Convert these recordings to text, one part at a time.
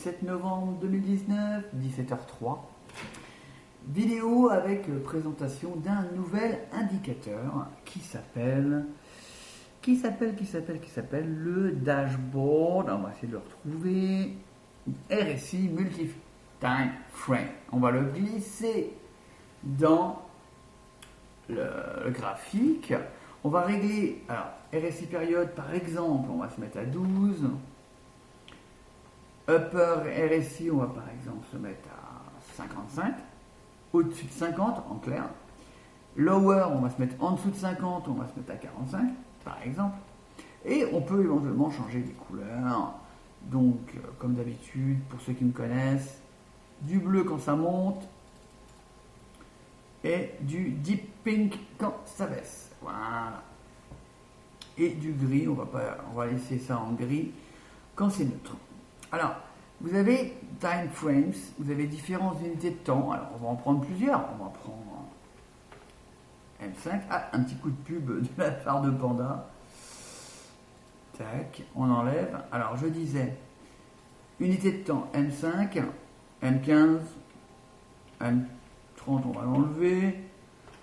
17 novembre 2019, 17h03. Vidéo avec présentation d'un nouvel indicateur qui s'appelle le dashboard. On va essayer de le retrouver. RSI Multi-Time Frame. On va le glisser dans le graphique. On va régler, alors RSI période par exemple, on va se mettre à 12. Upper RSI, on va par exemple se mettre à 55. Au-dessus de 50 en clair. Lower, on va se mettre en dessous de 50, on va se mettre à 45 par exemple. Et on peut éventuellement changer les couleurs. Donc, comme d'habitude, pour ceux qui me connaissent, du bleu quand ça monte et du deep pink quand ça baisse. Voilà. Et du gris, on va laisser ça en gris quand c'est neutre. Alors, vous avez time frames, vous avez différentes unités de temps. Alors, on va en prendre plusieurs. On va prendre M5. Ah, un petit coup de pub de la part de Panda. Tac, on enlève. Alors, je disais, unité de temps M5, M15, M30, on va l'enlever.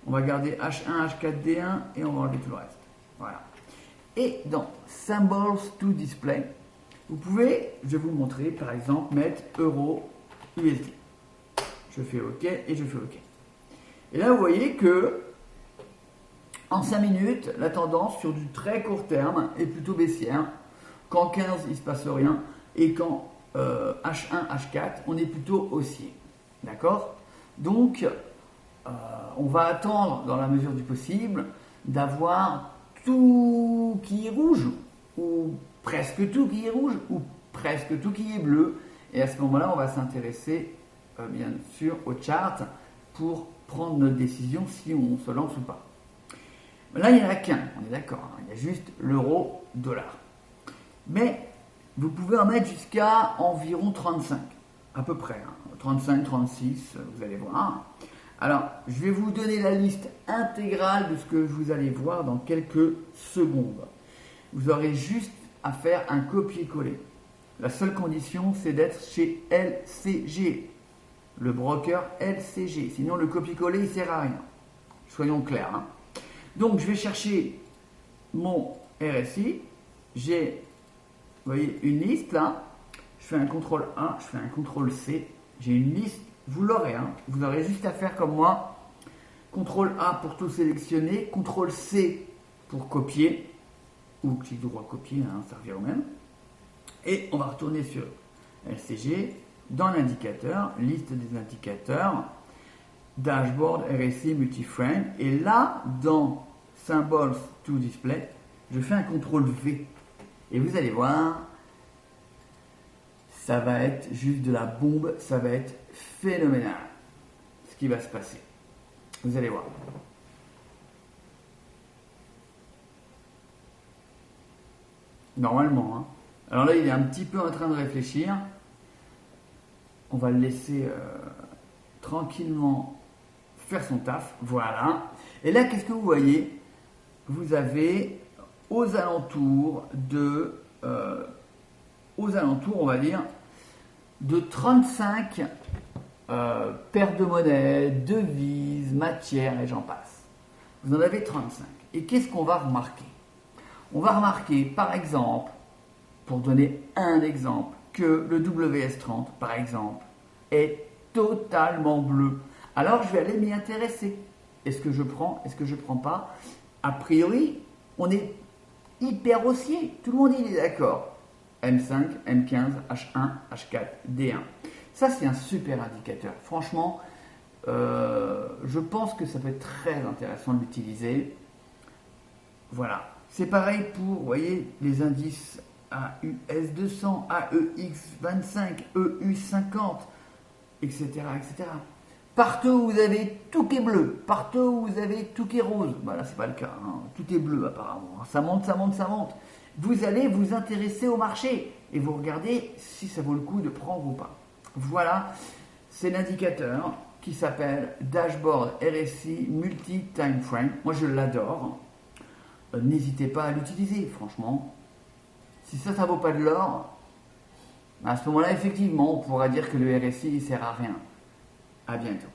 On va garder H1, H4, D1 et on va enlever tout le reste. Voilà. Et dans Symbols to Display, vous pouvez, je vais vous montrer, par exemple, mettre euro USD. Je fais OK et je fais OK. Et là, vous voyez que en 5 minutes, la tendance sur du très court terme est plutôt baissière. Qu'en 15, il ne se passe rien. Et qu'en H1, H4, on est plutôt haussier. D'accord? Donc, on va attendre, dans la mesure du possible, d'avoir tout qui est rouge, ou presque tout qui est rouge, ou presque tout qui est bleu. Et à ce moment-là, on va s'intéresser, bien sûr, au chart pour prendre notre décision si on se lance ou pas. Là, il n'y en a qu'un, on est d'accord, hein, il y a juste l'euro-dollar. Mais vous pouvez en mettre jusqu'à environ 35, à peu près, hein, 35, 36, vous allez voir. Alors, je vais vous donner la liste intégrale de ce que vous allez voir dans quelques secondes. Vous aurez juste à faire un copier-coller. La seule condition, c'est d'être chez LCG, le broker LCG. Sinon, le copier-coller, il ne sert à rien. Soyons clairs. Hein. Donc, je vais chercher mon RSI. J'ai, vous voyez, une liste là. Je fais un CTRL A, je fais un CTRL C. J'ai une liste. Vous l'aurez, hein. Vous aurez juste à faire comme moi. CTRL A pour tout sélectionner, CTRL C pour copier, ou clic droit copier, hein, ça revient au même. Et on va retourner sur LCG, dans l'indicateur, liste des indicateurs, dashboard RSI multiframe, et là, dans Symbols to Display, je fais un CTRL V. Et vous allez voir, ça va être juste de la bombe, ça va être phénoménal ce qui va se passer. Vous allez voir. Normalement. Hein. Alors là, il est un petit peu en train de réfléchir. On va le laisser tranquillement faire son taf. Voilà. Et là, qu'est-ce que vous voyez? Vous avez aux alentours, on va dire, de 35 paires de monnaie, devises, matières et j'en passe. Vous en avez 35. Et qu'est-ce qu'on va remarquer? On va remarquer, par exemple, pour donner un exemple, que le WS30, par exemple, est totalement bleu. Alors, je vais aller m'y intéresser. Est-ce que je prends? Est-ce que je ne prends pas? A priori, on est hyper haussier. Tout le monde est d'accord. M5, M15, H1, H4, D1. Ça, c'est un super indicateur. Franchement, je pense que ça peut être très intéressant de l'utiliser. Voilà. C'est pareil pour, vous voyez, les indices AUS200, AEX25, EU50, etc., etc. Partout où vous avez tout qui est bleu, partout où vous avez tout qui est rose, bah là c'est pas le cas, hein. Tout est bleu apparemment, ça monte, ça monte, ça monte. Vous allez vous intéresser au marché et vous regardez si ça vaut le coup de prendre ou pas. Voilà, c'est l'indicateur qui s'appelle Dashboard RSI Multi-Time Frame. Moi je l'adore, n'hésitez pas à l'utiliser franchement. Si ça vaut pas de l'or, À ce moment-là, effectivement, on pourra dire que le RSI ne sert à rien. À bientôt.